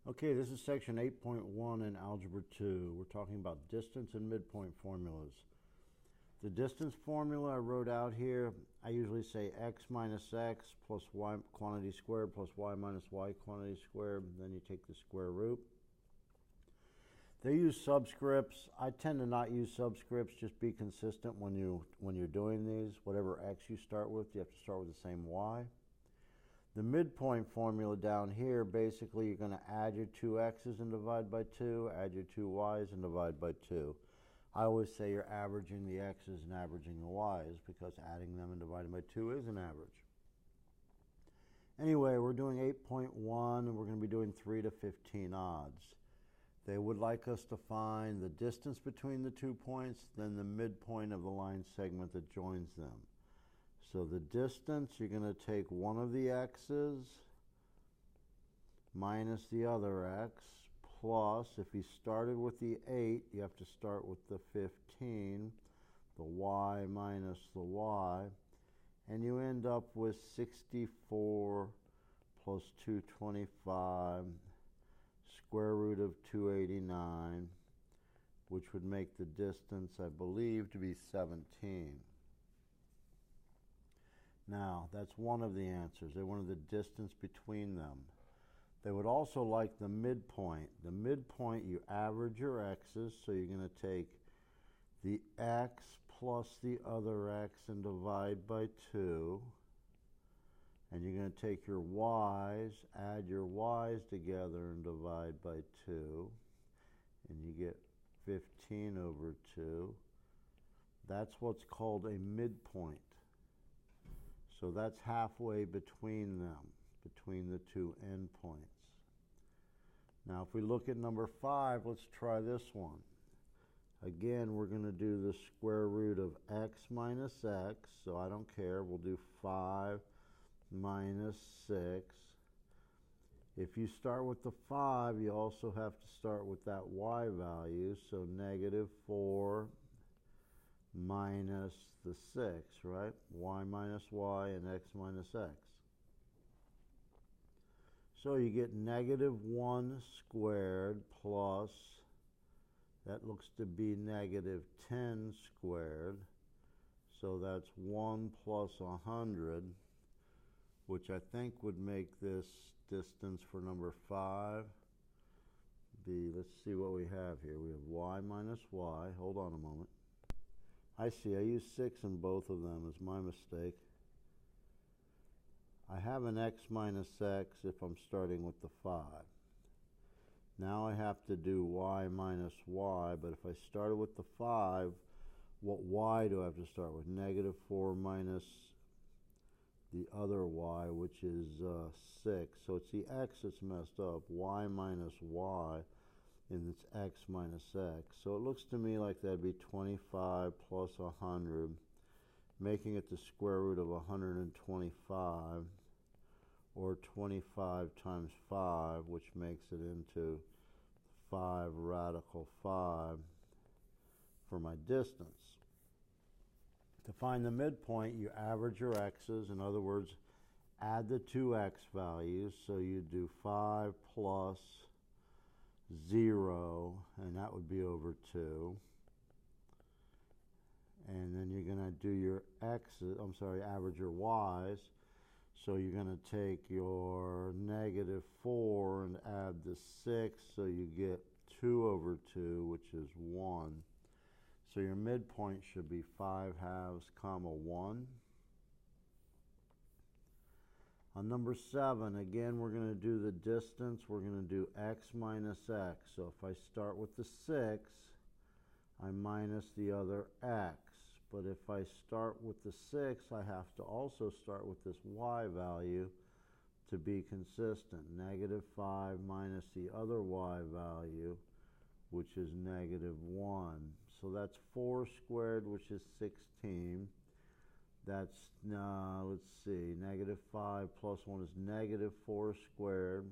Okay, this is section 8.1 in Algebra 2. We're talking about distance and midpoint formulas. The distance formula I wrote out here, I usually say x minus x plus y quantity squared plus y minus y quantity squared. Then you take the square root. They use subscripts. I tend to not use subscripts. Just be consistent when you're doing these. Whatever x you start with, you have to start with the same y. The midpoint formula down here, basically you're going to add your two x's and divide by 2, add your two y's and divide by 2. I always say you're averaging the x's and averaging the y's because adding them and dividing by 2 is an average. Anyway, we're doing 8.1 and we're going to be doing 3 to 15 odds. They would like us to find the distance between the 2 points, then the midpoint of the line segment that joins them. So the distance, you're going to take one of the x's minus the other x, plus, if you started with the 8, you have to start with the 15, the y minus the y, and you end up with 64 plus 225, square root of 289, which would make the distance, I believe, to be 17. Now, that's one of the answers. They wanted the distance between them. They would also like the midpoint. The midpoint, you average your x's, so you're going to take the x plus the other x and divide by 2. And you're going to take your y's, add your y's together and divide by 2. And you get 15 over 2. That's what's called a midpoint. So that's halfway between them, between the two endpoints. Now if we look at number 5, let's try this one. Again, we're going to do the square root of x minus x, so I don't care. We'll do 5 minus 6. If you start with the 5, you also have to start with that y value, so negative 4 minus the 6, right? Y minus y and x minus x. So you get negative 1 squared plus, that looks to be negative 10 squared. So that's 1 plus 100, which I think would make this distance for number 5 be, let's see what we have here. We have y minus y. Hold on a moment. I see, I used 6 in both of them. It's my mistake. I have an x minus x if I'm starting with the 5. Now I have to do y minus y, but if I started with the 5, what y do I have to start with? Negative 4 minus the other y, which is 6. So it's the x that's messed up, y minus y. And it's x minus x. So it looks to me like that'd be 25 plus 100, making it the square root of 125, or 25 times 5, which makes it into 5 radical 5 for my distance. To find the midpoint, you average your x's. In other words, add the two x values. So you do 5 plus 0, and that would be over 2. And then you're going to do your x's, average your y's. So you're going to take your negative 4 and add the 6, so you get 2 over 2, which is 1. So your midpoint should be 5 halves, comma 1. On number 7, again, we're going to do the distance. We're going to do x minus x. So if I start with the 6, I minus the other x. But if I start with the 6, I have to also start with this y value to be consistent. Negative 5 minus the other y value, which is negative 1. So that's 4 squared, which is 16. That's, let's see, negative 5 plus 1 is negative 4 squared,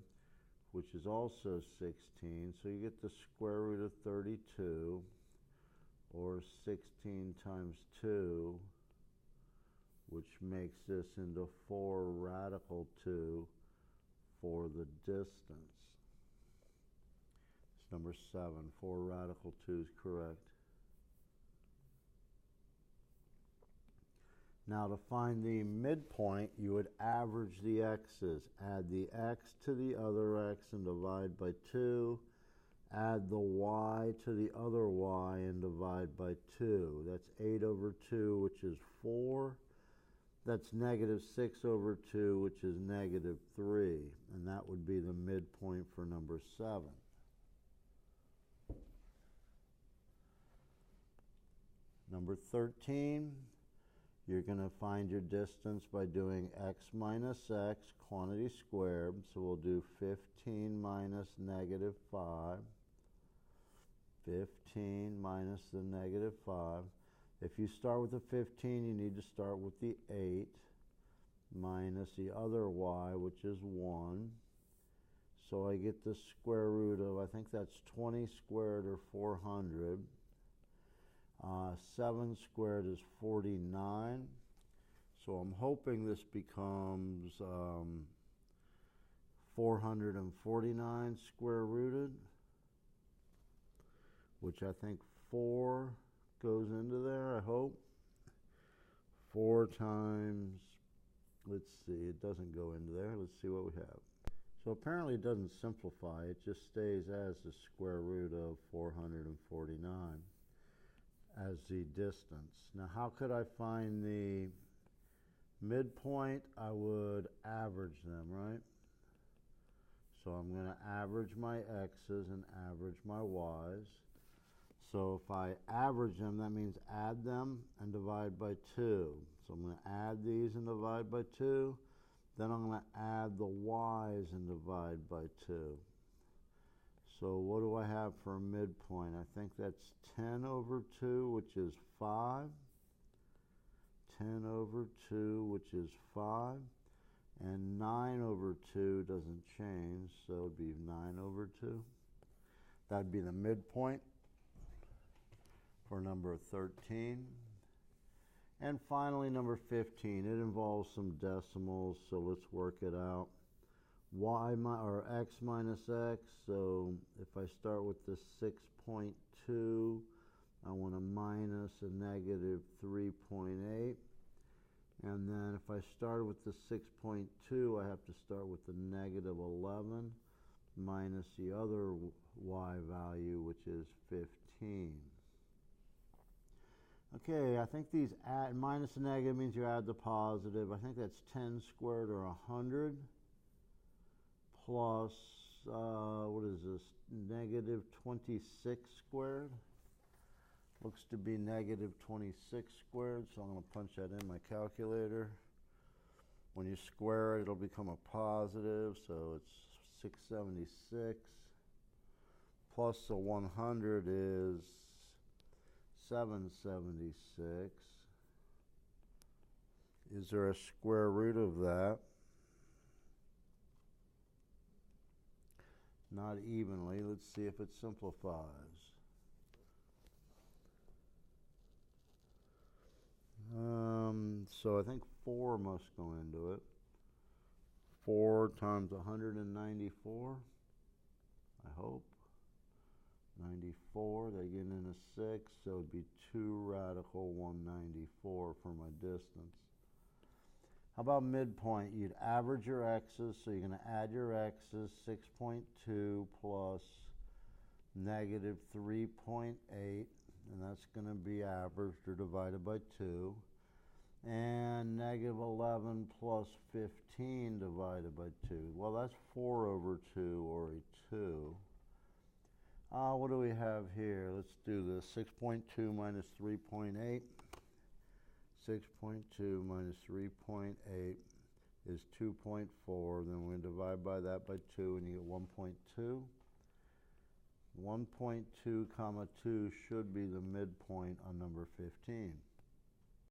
which is also 16. So you get the square root of 32, or 16 times 2, which makes this into 4 radical 2 for the distance. Number 7, 4 radical 2 is correct. Now to find the midpoint, you would average the x's. Add the x to the other x and divide by 2. Add the y to the other y and divide by 2. That's 8 over 2, which is 4. That's negative 6 over 2, which is negative 3. And that would be the midpoint for number 7. Number 13, you're going to find your distance by doing x minus x, quantity squared. So we'll do 15 minus negative 5. 15 minus the negative 5. If you start with the 15, you need to start with the 8 minus the other y, which is 1. So I get the square root of, I think that's 20 squared or 400. 7 squared is 49. So I'm hoping this becomes 449 square rooted, which I think 4 goes into there, I hope. 4 times, let's see, it doesn't go into there. Let's see what we have. So apparently it doesn't simplify. It just stays as the square root of 449 as the distance. Now how could I find the midpoint? I would average them, right? So I'm going to average my x's and average my y's. So if I average them, that means add them and divide by 2. So I'm going to add these and divide by 2. Then I'm going to add the y's and divide by 2. So what do I have for a midpoint? I think that's 10 over 2, which is 5. 10 over 2, which is 5. And 9 over 2 doesn't change, so it would be 9 over 2. That would be the midpoint for number 13. And finally, number 15. It involves some decimals, so let's work it out. X minus x, so if I start with the 6.2, I want a minus a negative 3.8. And then if I start with the 6.2, I have to start with the negative 11 minus the other y value, which is 15. Okay, I think these minus the negative means you add the positive. I think that's 10 squared or 100 plus, what is this, negative 26 squared. Looks to be negative 26 squared, so I'm going to punch that in my calculator. When you square it, it'll become a positive, so it's 676. Plus the 100 is 776. Is there a square root of that? Not evenly. Let's see if it simplifies. So I think 4 must go into it. 4 times 194, I hope. 94, they get in a 6, so it would be 2 radical 194 for my distance. How about midpoint? You'd average your x's, so you're going to add your x's, 6.2 plus negative 3.8, and that's going to be averaged or divided by 2. And negative 11 plus 15 divided by 2. Well, that's 4 over 2, or a 2. What do we have here? Let's do this. 6.2 minus 3.8. 6.2 minus 3.8 is 2.4. Then we're going to divide by that by 2, and you get 1.2. 1.2 comma 2 should be the midpoint on number 15.